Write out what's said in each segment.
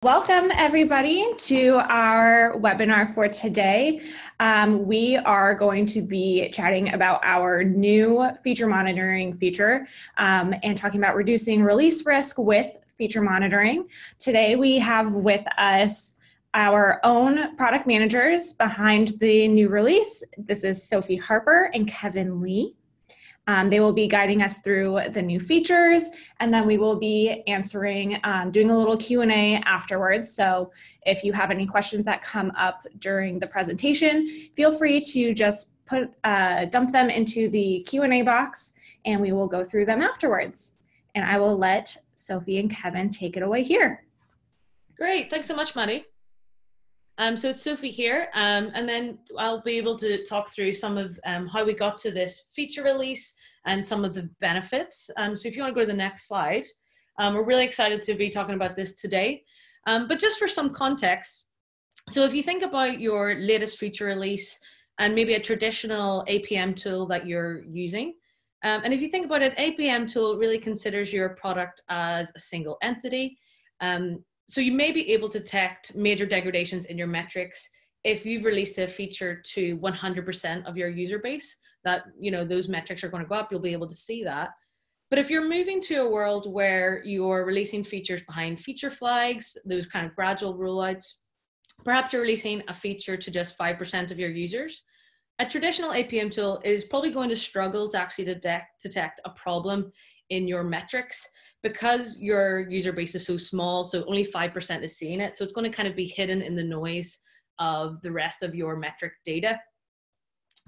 Welcome everybody to our webinar for today. We are going to be chatting about our new feature monitoring feature and talking about reducing release risk with feature monitoring. Today we have with us our own product managers behind the new release. This is Sophie Harper and Kevin Lee. They will be guiding us through the new features, and then we will be answering, doing a little Q&A afterwards. So if you have any questions that come up during the presentation, feel free to just dump them into the Q&A box, and we will go through them afterwards. And I will let Sophie and Kevin take it away here. Great, thanks so much, Maddie. So it's Sophie here, and then I'll be able to talk through some of how we got to this feature release and some of the benefits. So if you want to go to the next slide, we're really excited to be talking about this today. But just for some context, so if you think about your latest feature release and maybe a traditional APM tool that you're using, and if you think about it, APM tool really considers your product as a single entity. So you may be able to detect major degradations in your metrics if you've released a feature to 100% of your user base, that those metrics are going to go up, you'll be able to see that. But if you're moving to a world where you're releasing features behind feature flags, those kind of gradual rollouts, perhaps you're releasing a feature to just 5% of your users, a traditional APM tool is probably going to struggle to actually detect a problem in your metrics because your user base is so small, so only 5% is seeing it. So it's going to kind of be hidden in the noise of the rest of your metric data.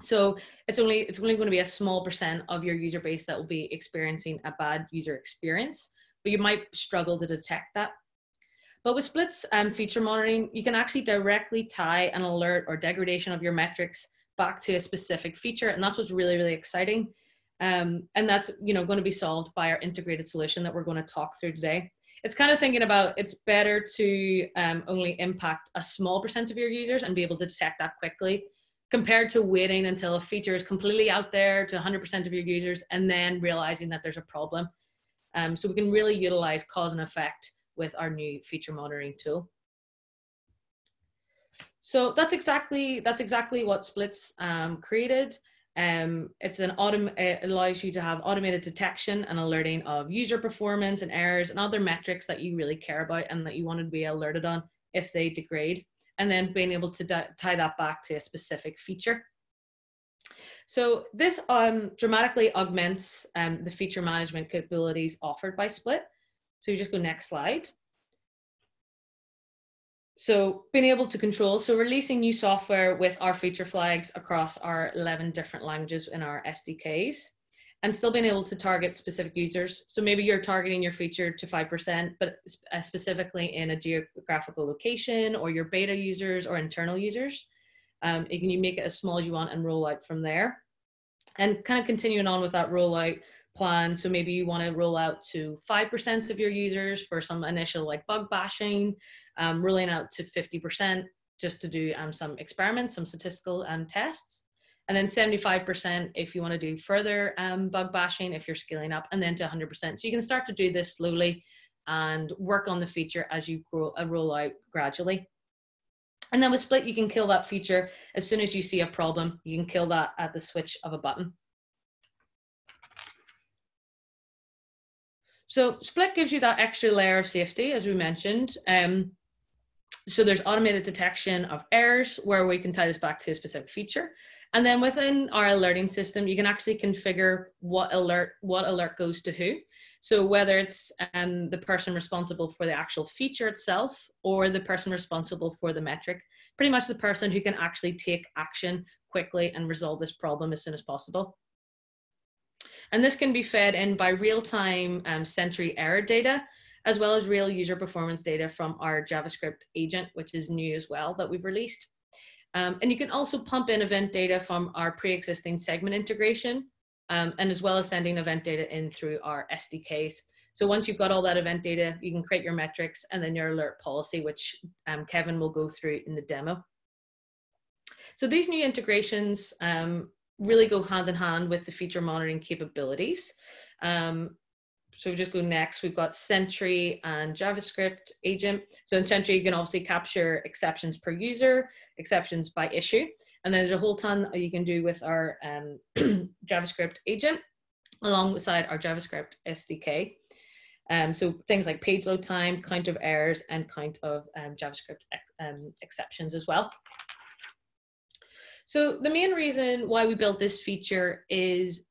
So it's only going to be a small percent of your user base that will be experiencing a bad user experience, but you might struggle to detect that. But with Split's feature monitoring, you can actually directly tie an alert or degradation of your metrics back to a specific feature, and that's what's really, really exciting. And that's going to be solved by our integrated solution that we're going to talk through today. It's kind of thinking about it's better to only impact a small percent of your users and be able to detect that quickly compared to waiting until a feature is completely out there to 100% of your users and then realizing that there's a problem. So we can really utilize cause and effect with our new feature monitoring tool. So that's exactly what Split's created. It allows you to have automated detection and alerting of user performance and errors and other metrics that you really care about and that you want to be alerted on if they degrade, and then being able to tie that back to a specific feature. So this dramatically augments the feature management capabilities offered by Split. So you just go next slide. So being able to control, so releasing new software with our feature flags across our 11 different languages in our SDKs, and still being able to target specific users. So maybe you're targeting your feature to 5%, but specifically in a geographical location or your beta users or internal users. You make it as small as you want and roll out from there. And kind of continuing on with that rollout plan. So maybe you want to roll out to 5% of your users for some initial bug bashing, rolling out to 50% just to do some experiments, some statistical tests, and then 75% if you want to do further bug bashing if you're scaling up, and then to 100%. So you can start to do this slowly and work on the feature as you roll out gradually. And then with Split, you can kill that feature as soon as you see a problem. You can kill that at the switch of a button. So Split gives you that extra layer of safety, as we mentioned. So there's automated detection of errors where we can tie this back to a specific feature. And then within our alerting system, you can actually configure what alert goes to who. So whether it's the person responsible for the actual feature itself or the person responsible for the metric, pretty much the person who can actually take action quickly and resolve this problem as soon as possible. And this can be fed in by real-time Sentry error data, as well as real user performance data from our JavaScript agent, which is new as well that we've released. And you can also pump in event data from our pre-existing segment integration, and as well as sending event data in through our SDKs. So once you've got all that event data, you can create your metrics and then your alert policy, which Kevin will go through in the demo. So these new integrations really go hand in hand with the feature monitoring capabilities. so we just go next. We've got Sentry and JavaScript agent. So in Sentry, you can obviously capture exceptions per user, exceptions by issue. And then there's a whole ton you can do with our JavaScript agent alongside our JavaScript SDK. So things like page load time, count of errors, and count of JavaScript exceptions as well. So the main reason why we built this feature is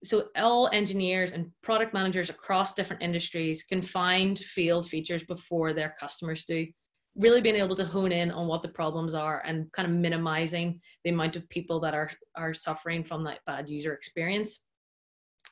so all engineers and product managers across different industries can find field features before their customers do. Really being able to hone in on what the problems are and kind of minimizing the amount of people that are suffering from that bad user experience.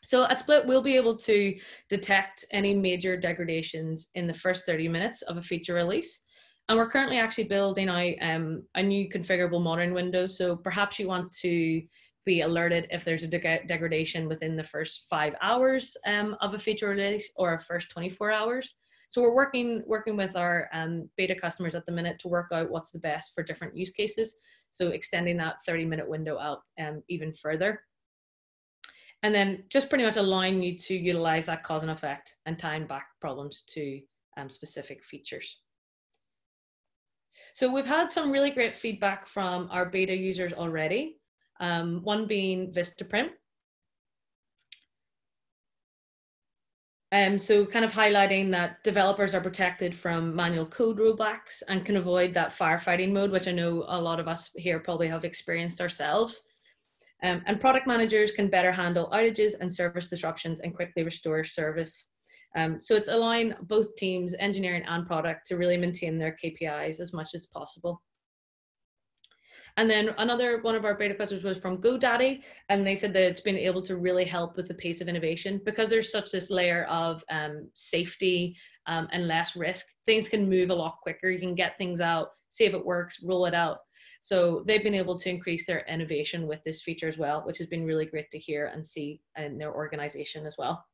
So at Split, we'll be able to detect any major degradations in the first 30 minutes of a feature release. And we're currently actually building out a new configurable monitoring window. So perhaps you want to be alerted if there's a degradation within the first 5 hours of a feature release or first 24 hours. So we're working with our beta customers at the minute to work out what's the best for different use cases. So extending that 30-minute window out even further. And then just pretty much allowing you to utilize that cause and effect and tying back problems to specific features. So we've had some really great feedback from our beta users already. One being Vistaprint. So kind of highlighting that developers are protected from manual code rollbacks and can avoid that firefighting mode, which I know a lot of us here probably have experienced ourselves. And product managers can better handle outages and service disruptions and quickly restore service. So it's allowing both teams, engineering and product, to really maintain their KPIs as much as possible. And then another one of our beta customers was from GoDaddy, and they said that it's been able to really help with the pace of innovation because there's such this layer of safety and less risk. Things can move a lot quicker. You can get things out, see if it works, roll it out. So they've been able to increase their innovation with this feature as well, which has been really great to hear and see in their organization as well.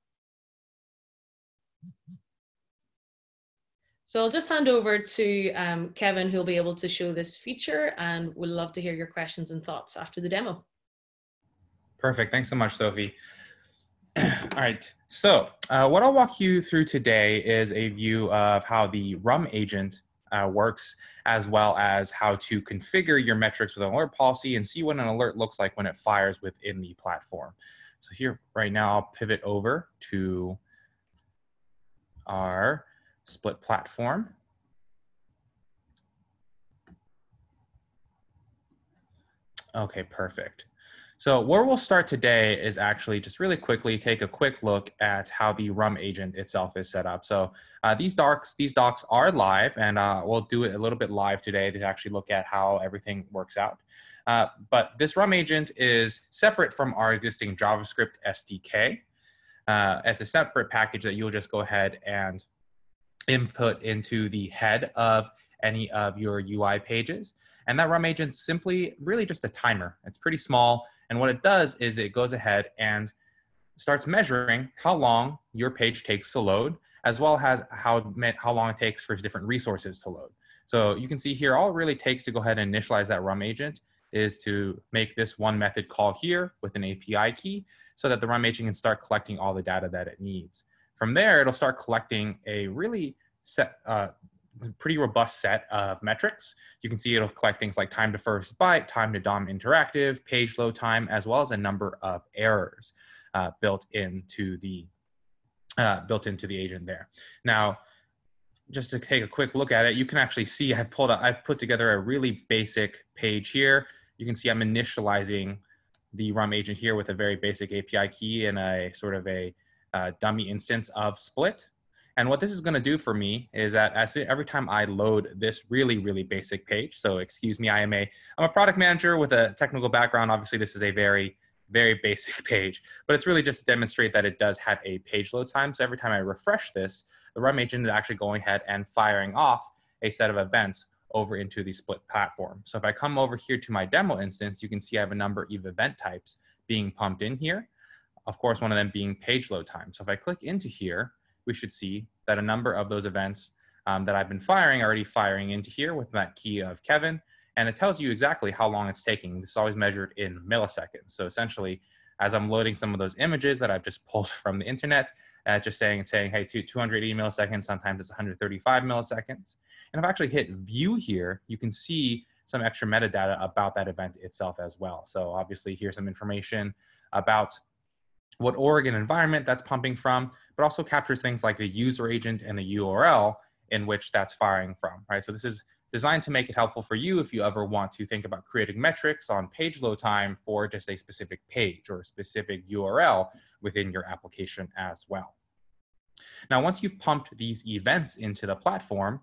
So I'll just hand over to Kevin, who'll be able to show this feature, and we'd love to hear your questions and thoughts after the demo. Perfect. Thanks so much, Sophie. All right. So what I'll walk you through today is a view of how the Rum agent works, as well as how to configure your metrics with an alert policy and see what an alert looks like when it fires within the platform. So here, right now, I'll pivot over to our Split platform. Okay, perfect. So where we'll start today is actually just really quickly take a quick look at how the Rum agent itself is set up. So these docs are live, and we'll do it a little bit live today to actually look at how everything works out. But this Rum agent is separate from our existing JavaScript SDK. It's a separate package that you'll just go ahead and input into the head of any of your UI pages. And that Rum agent's simply really just a timer. It's pretty small. And what it does is it goes ahead and starts measuring how long your page takes to load, as well as how long it takes for different resources to load. So you can see here, all it really takes to go ahead and initialize that Rum agent is to make this one method call here with an API key so that the Rum agent can start collecting all the data that it needs. From there, it'll start collecting a really pretty robust set of metrics. You can see it'll collect things like time to first byte, time to DOM interactive, page load time, as well as a number of errors built into the agent there. Now, just to take a quick look at it, you can actually see I've put together a really basic page here. You can see I'm initializing the Rum agent here with a very basic API key and a sort of a dummy instance of Split. And what this is going to do for me is that every time I load this really, really basic page, so excuse me, I'm a product manager with a technical background. Obviously, this is a very, very basic page, but it's really just to demonstrate that it does have a page load time. So every time I refresh this, the Rum agent is actually going ahead and firing off a set of events over into the Split platform. So if I come over here to my demo instance, you can see I have a number of event types being pumped in here. Of course, one of them being page load time. So if I click into here, we should see that a number of those events that I've been firing are already firing into here with that key of Kevin. And it tells you exactly how long it's taking. This is always measured in milliseconds. So essentially, as I'm loading some of those images that I've just pulled from the internet, just saying, hey, 280 milliseconds, sometimes it's 135 milliseconds. And if I actually hit view here, you can see some extra metadata about that event itself as well. So obviously here's some information about what Oregon environment that's pumping from, but also captures things like the user agent and the URL in which that's firing from, right? So this is designed to make it helpful for you if you ever want to think about creating metrics on page load time for just a specific page or a specific URL within your application as well. Now, once you've pumped these events into the platform,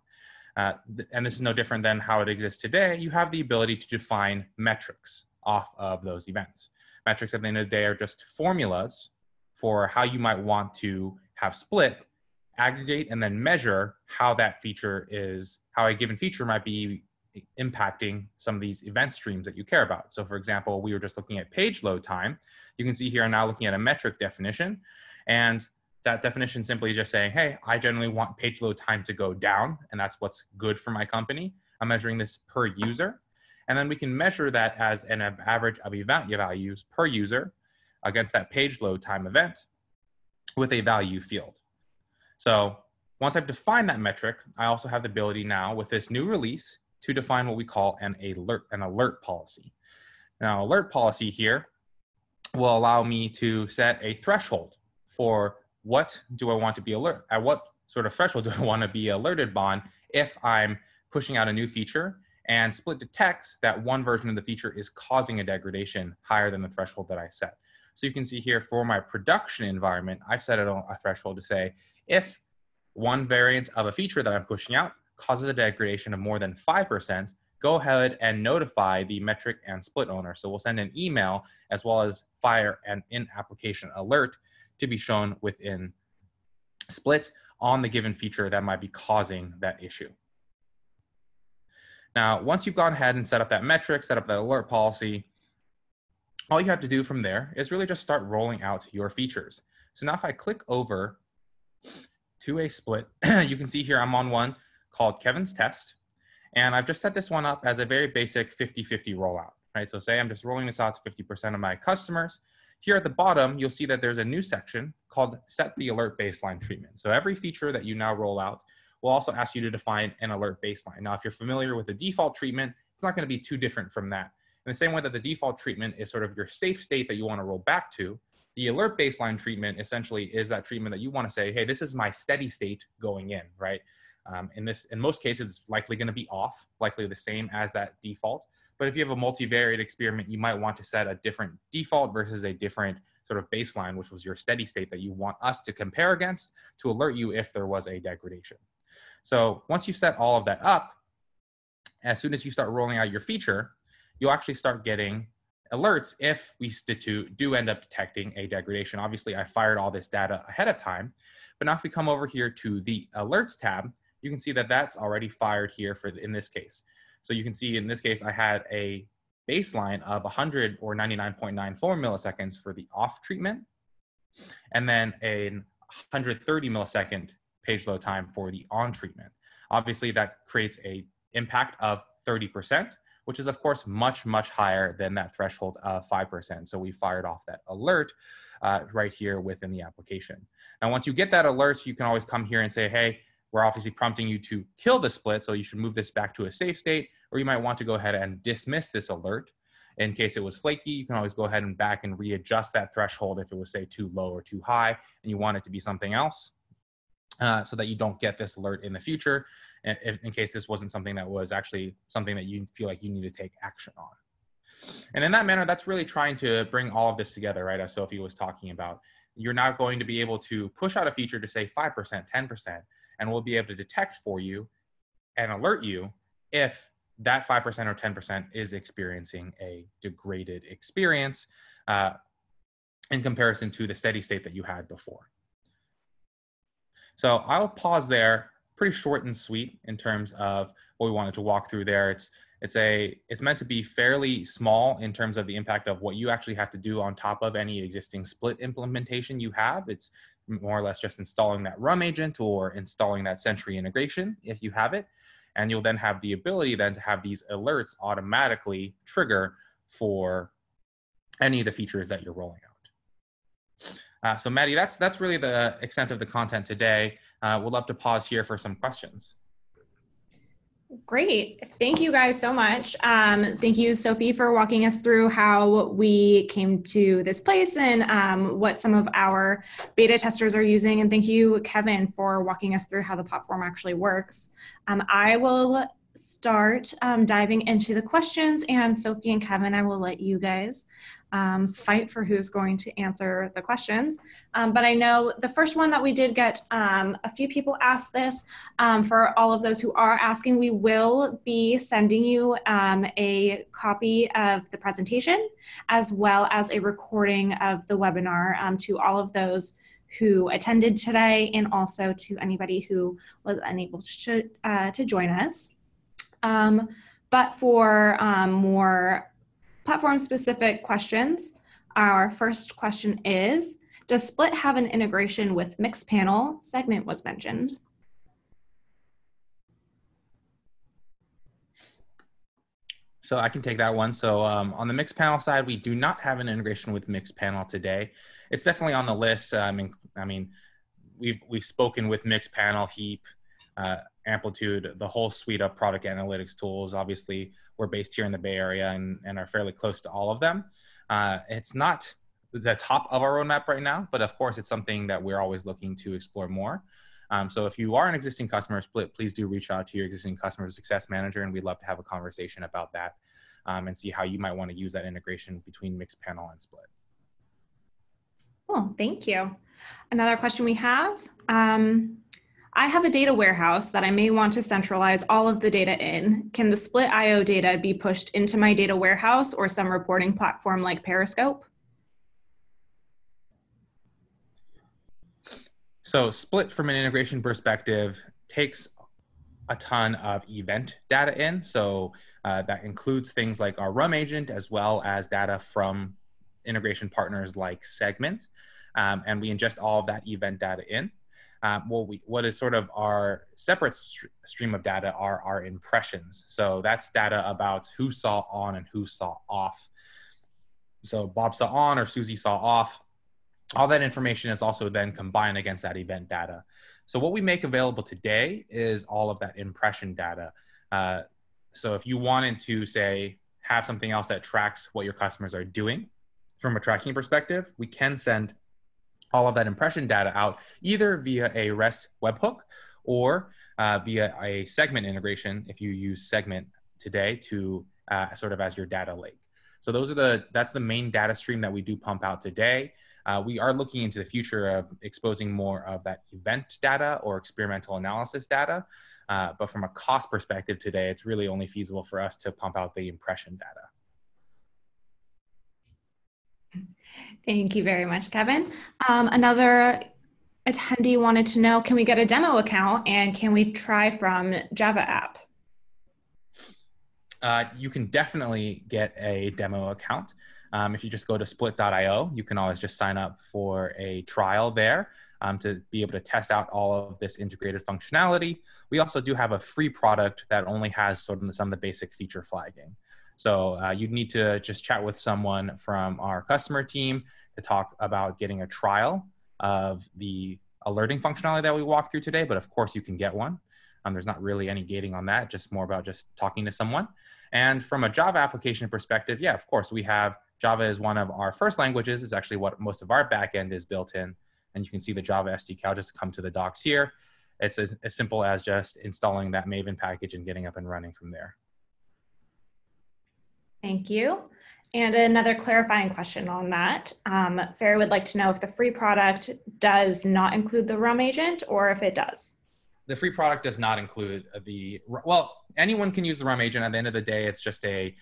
and this is no different than how it exists today, you have the ability to define metrics off of those events. Metrics at the end of the day are just formulas for how you might want to have split, aggregate, and then measure how that feature is, how a given feature might be impacting some of these event streams that you care about. So for example, we were just looking at page load time. You can see here I'm now looking at a metric definition, and that definition simply is just saying, hey, I generally want page load time to go down, and that's what's good for my company. I'm measuring this per user. And then we can measure that as an average of event values per user against that page load time event with a value field. So once I've defined that metric, I also have the ability now with this new release to define what we call an alert policy. Now, alert policy here will allow me to set a threshold for what do I want to be alert, at what sort of threshold do I want to be alerted on if I'm pushing out a new feature and Split detects that one version of the feature is causing a degradation higher than the threshold that I set. So you can see here for my production environment, I've set a threshold to say, if one variant of a feature that I'm pushing out causes a degradation of more than 5%, go ahead and notify the metric and Split owner. So we'll send an email as well as fire an in-application alert to be shown within Split on the given feature that might be causing that issue. Now, once you've gone ahead and set up that metric, set up that alert policy, all you have to do from there is really just start rolling out your features. So now if I click over to a Split, you can see here I'm on one called Kevin's Test. And I've just set this one up as a very basic 50-50 rollout, right? So say I'm just rolling this out to 50% of my customers. Here at the bottom, you'll see that there's a new section called Set the Alert Baseline Treatment. So every feature that you now roll out will also ask you to define an alert baseline. Now, if you're familiar with the default treatment, it's not going to be too different from that. In the same way that the default treatment is sort of your safe state that you want to roll back to, the alert baseline treatment essentially is that treatment that you want to say, hey, this is my steady state going in, right? In most cases, it's likely going to be off, likely the same as that default. But if you have a multivariate experiment, you might want to set a different default versus a different sort of baseline, which was your steady state that you want us to compare against to alert you if there was a degradation. So once you've set all of that up, as soon as you start rolling out your feature, you'll actually start getting alerts if we do end up detecting a degradation. Obviously, I fired all this data ahead of time, but now if we come over here to the alerts tab, you can see that that's already fired here in this case. So you can see in this case, I had a baseline of 100 or 99.94 milliseconds for the off treatment, and then a 130 millisecond page load time for the on treatment. Obviously, that creates a impact of 30%, which is of course much, much higher than that threshold of 5%. So we fired off that alert right here within the application. Now, once you get that alert, you can always come here and say, hey, we're obviously prompting you to kill the Split, so you should move this back to a safe state, or you might want to go ahead and dismiss this alert. In case it was flaky, you can always go ahead and back and readjust that threshold if it was, say, too low or too high, and you want it to be something else. So that you don't get this alert in the future, in case this wasn't something that was actually something that you feel like you need to take action on. And in that manner, that's really trying to bring all of this together, right? As Sophie was talking about, you're not going to be able to push out a feature to say 5%, 10%, and we'll be able to detect for you and alert you if that 5% or 10% is experiencing a degraded experience in comparison to the steady state that you had before. So I'll pause there, pretty short and sweet in terms of what we wanted to walk through there. It's meant to be fairly small in terms of the impact of what you actually have to do on top of any existing Split implementation you have. It's more or less just installing that Rum agent or installing that Sentry integration if you have it. And you'll then have the ability then to have these alerts automatically trigger for any of the features that you're rolling out. So Maddie, that's really the extent of the content today. We'll love to pause here for some questions. Great. Thank you guys so much. Thank you, Sophie, for walking us through how we came to this place and what some of our beta testers are using. And thank you, Kevin, for walking us through how the platform actually works. I will start diving into the questions, and Sophie and Kevin, I will let you guys fight for who's going to answer the questions. But I know the first one that we did get, a few people asked this. For all of those who are asking, we will be sending you a copy of the presentation as well as a recording of the webinar to all of those who attended today and also to anybody who was unable to join us. But for more platform-specific questions, our first question is, does Split have an integration with Mixpanel? Segment was mentioned. So I can take that one. So on the Mixpanel side, we do not have an integration with Mixpanel today. It's definitely on the list. I mean, we've spoken with Mixpanel, Heap, Amplitude, the whole suite of product analytics tools. Obviously, we're based here in the Bay Area and are fairly close to all of them. It's not the top of our roadmap right now, but of course, it's something that we're always looking to explore more. So if you are an existing customer of Split, please do reach out to your existing customer success manager, and we'd love to have a conversation about that and see how you might want to use that integration between Mixpanel and Split. Cool, thank you. Another question we have. I have a data warehouse that I may want to centralize all of the data in. Can the Split IO data be pushed into my data warehouse or some reporting platform like Periscope? So Split, from an integration perspective, takes a ton of event data in. So that includes things like our Rum agent, as well as data from integration partners like Segment. And we ingest all of that event data in. What is sort of our separate stream of data are our impressions. So that's data about who saw on and who saw off. So Bob saw on or Susie saw off. All that information is also then combined against that event data. So what we make available today is all of that impression data. So if you wanted to, say, have something else that tracks what your customers are doing from a tracking perspective, we can send all of that impression data out either via a REST webhook or via a Segment integration if you use Segment today to sort of as your data lake. So that's the main data stream that we do pump out today. We are looking into the future of exposing more of that event data or experimental analysis data. But from a cost perspective today, it's really only feasible for us to pump out the impression data. Thank you very much, Kevin. Another attendee wanted to know, can we get a demo account and can we try from Java app? You can definitely get a demo account. If you just go to split.io, you can always just sign up for a trial there to be able to test out all of this integrated functionality. We also do have a free product that only has sort of some of the basic feature flagging. So you'd need to just chat with someone from our customer team to talk about getting a trial of the alerting functionality that we walked through today. But of course, you can get one. There's not really any gating on that, just more about just talking to someone. And from a Java application perspective, yeah, of course, we have Java is one of our first languages. It's actually what most of our backend is built in. And you can see the Java SDK. I'll just come to the docs here. It's as simple as just installing that Maven package and getting up and running from there. Thank you. And another clarifying question on that. Farah would like to know if the free product does not include the Rum agent or if it does. The free product does not include well, anyone can use the Rum agent. At the end of the day, it's just a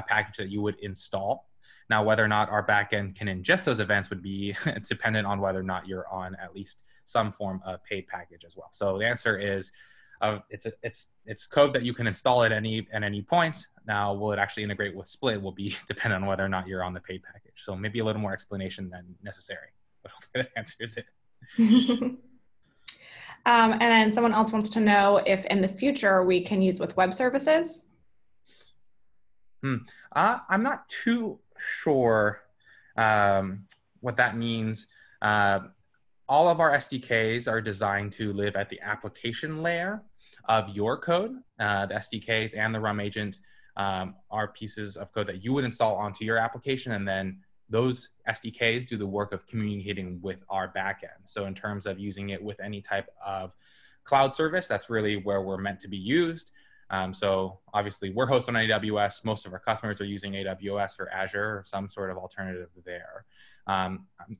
package that you would install. Now, whether or not our backend can ingest those events would be dependent on whether or not you're on at least some form of paid package as well. So the answer is it's code that you can install at any point. Now, will it actually integrate with Split will be dependent on whether or not you're on the paid package. So maybe a little more explanation than necessary, but hopefully that answers it. And then someone else wants to know if in the future we can use with web services. I'm not too sure what that means. All of our SDKs are designed to live at the application layer of your code. The SDKs and the Rum agent are pieces of code that you would install onto your application, and then those SDKs do the work of communicating with our backend. So in terms of using it with any type of cloud service, that's really where we're meant to be used. So obviously we're hosted on AWS. Most of our customers are using AWS or Azure or some sort of alternative there.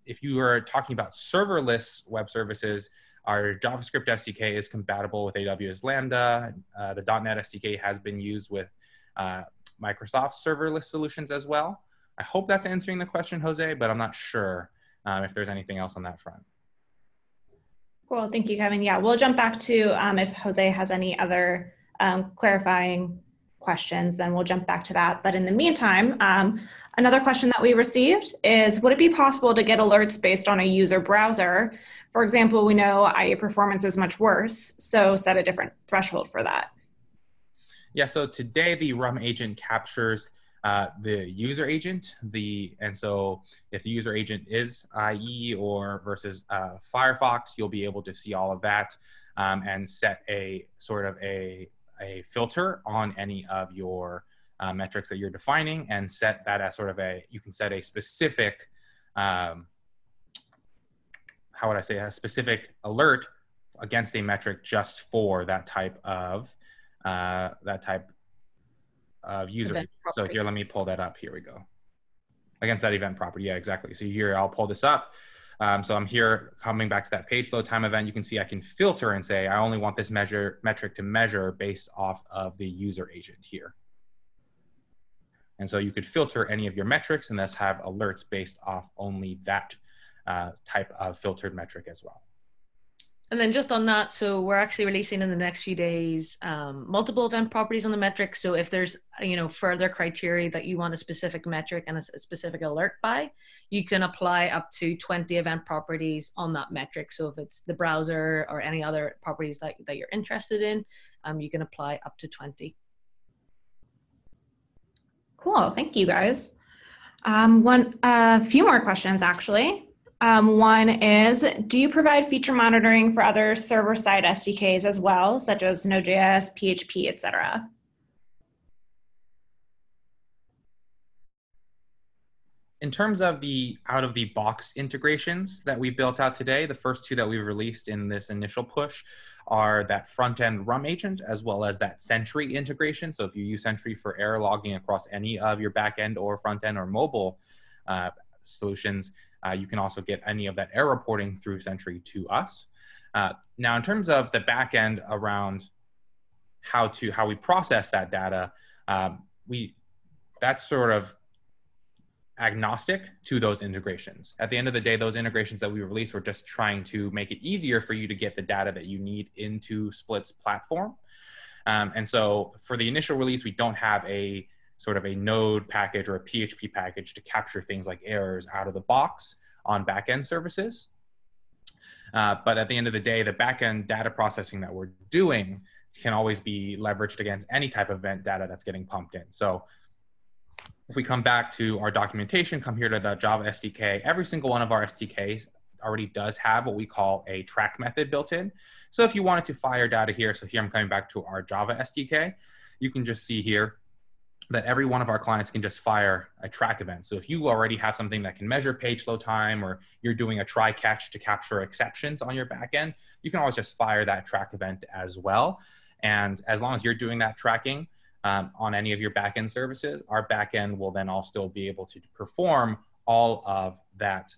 If you are talking about serverless web services, our JavaScript SDK is compatible with AWS Lambda. The .NET SDK has been used with Microsoft serverless solutions as well. I hope that's answering the question, Jose, but I'm not sure if there's anything else on that front. Cool, thank you, Kevin. Yeah, we'll jump back to if Jose has any other clarifying questions, then we'll jump back to that. But in the meantime, another question that we received is, would it be possible to get alerts based on a user browser? For example, we know IA performance is much worse, so set a different threshold for that. Yeah, so today the Rum agent captures the user agent, and so if the user agent is IE or versus Firefox, you'll be able to see all of that and set a sort of a filter on any of your metrics that you're defining, and set that as sort of you can set a specific, how would I say, a specific alert against a metric just for that type of user. So here, let me pull that up. Here we go. Against that event property. Yeah, exactly. So here, I'll pull this up. So I'm here coming back to that page load time event. You can see I can filter and say, I only want this metric to measure based off of the user agent here. And so you could filter any of your metrics and thus have alerts based off only that type of filtered metric as well. And then just on that, so we're actually releasing in the next few days multiple event properties on the metric. So if there's further criteria that you want a specific metric and a specific alert by, you can apply up to 20 event properties on that metric. So if it's the browser or any other properties that you're interested in, you can apply up to 20. Cool, thank you guys. A few more questions actually. One is, do you provide feature monitoring for other server-side SDKs as well, such as Node.js, PHP, etc.? In terms of the out-of-the-box integrations that we've built out today, the first two that we've released in this initial push are that front-end Rum agent as well as that Sentry integration. So if you use Sentry for error logging across any of your back-end or front-end or mobile solutions, you can also get any of that error reporting through Sentry to us. Now, in terms of the back-end around how we process that data, that's sort of agnostic to those integrations. At the end of the day, those integrations that we release, we're just trying to make it easier for you to get the data that you need into Split's platform. And so for the initial release, we don't have a sort of a Node package or a PHP package to capture things like errors out of the box on backend services. But at the end of the day, the backend data processing that we're doing can always be leveraged against any type of event data that's getting pumped in. So if we come back to our documentation, come here to the Java SDK, every single one of our SDKs already does have what we call a track method built in. So if you wanted to fire data here, so here I'm coming back to our Java SDK, you can just see here that every one of our clients can just fire a track event. So if you already have something that can measure page load time, or you're doing a try catch to capture exceptions on your backend, you can always just fire that track event as well. And as long as you're doing that tracking on any of your backend services, our backend will then all still be able to perform all of that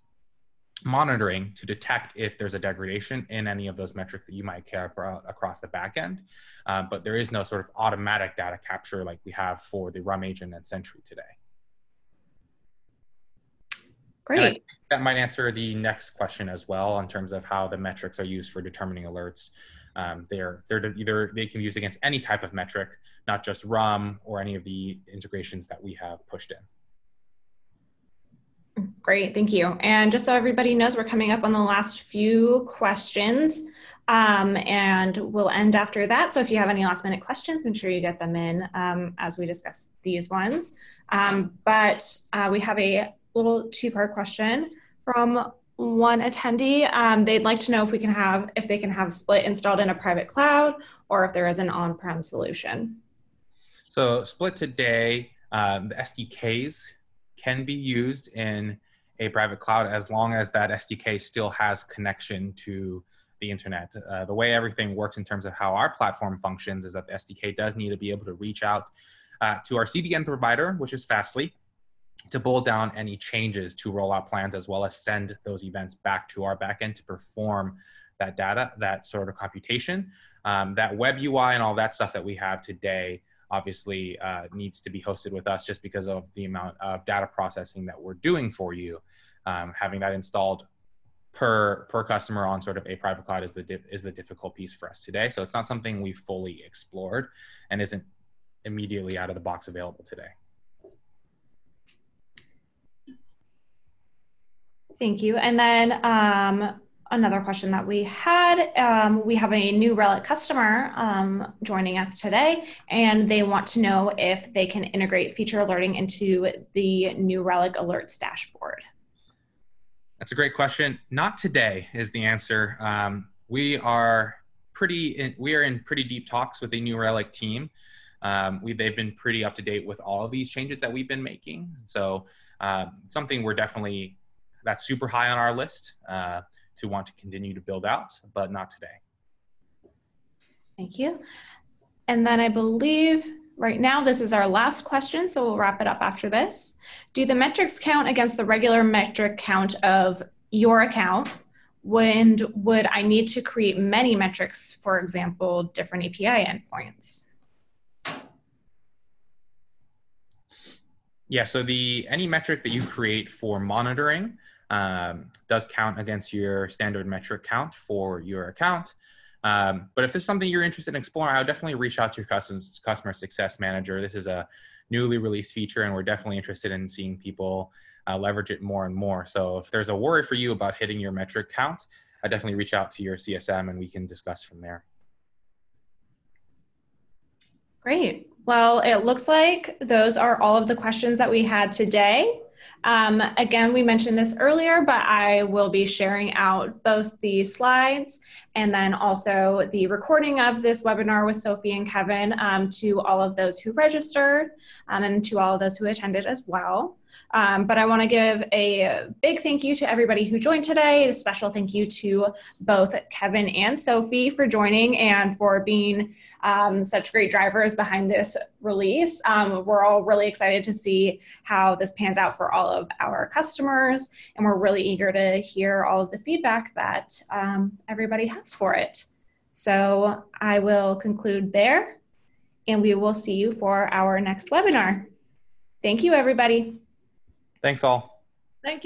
monitoring to detect if there's a degradation in any of those metrics that you might care about across the backend. But there is no sort of automatic data capture like we have for the Rum agent and Sentry today. Great. That might answer the next question as well in terms of how the metrics are used for determining alerts. They can be used against any type of metric, not just Rum or any of the integrations that we have pushed in. Great, thank you. And just so everybody knows, we're coming up on the last few questions, and we'll end after that. So if you have any last minute questions, make sure you get them in as we discuss these ones. But we have a little two-part question from one attendee. They'd like to know if they can have Split installed in a private cloud or if there is an on-prem solution. So Split today, the SDKs can be used in a private cloud as long as that SDK still has connection to the internet. The way everything works in terms of how our platform functions is that the SDK does need to be able to reach out to our CDN provider, which is Fastly, to boil down any changes to rollout plans, as well as send those events back to our backend to perform that data, that sort of computation. That web UI and all that stuff that we have today obviously needs to be hosted with us just because of the amount of data processing that we're doing for you. Having that installed per customer on sort of a private cloud is the difficult piece for us today. So it's not something we've fully explored and isn't immediately out of the box available today. Thank you. And then another question that we had, we have a New Relic customer joining us today, and they want to know if they can integrate feature alerting into the New Relic Alerts dashboard. That's a great question. Not today is the answer. We are in pretty deep talks with the New Relic team. They've been pretty up to date with all of these changes that we've been making. So something that's super high on our list to want to continue to build out, but not today. Thank you. And then I believe right now this is our last question, so we'll wrap it up after this. Do the metrics count against the regular metric count of your account? Would I need to create many metrics, for example, different API endpoints? Yeah, so any metric that you create for monitoring does count against your standard metric count for your account. But if there's something you're interested in exploring, I would definitely reach out to your customer success manager. This is a newly released feature, and we're definitely interested in seeing people leverage it more and more. So if there's a worry for you about hitting your metric count, I definitely reach out to your CSM and we can discuss from there. Great. Well, it looks like those are all of the questions that we had today. Again, we mentioned this earlier, but I will be sharing out both the slides and then also the recording of this webinar with Sophie and Kevin to all of those who registered and to all of those who attended as well. But I want to give a big thank you to everybody who joined today. A special thank you to both Kevin and Sophie for joining and for being such great drivers behind this release. We're all really excited to see how this pans out for all of our customers, and we're really eager to hear all of the feedback that everybody has for it. So I will conclude there, and we will see you for our next webinar. Thank you, everybody. Thanks all. Thank you.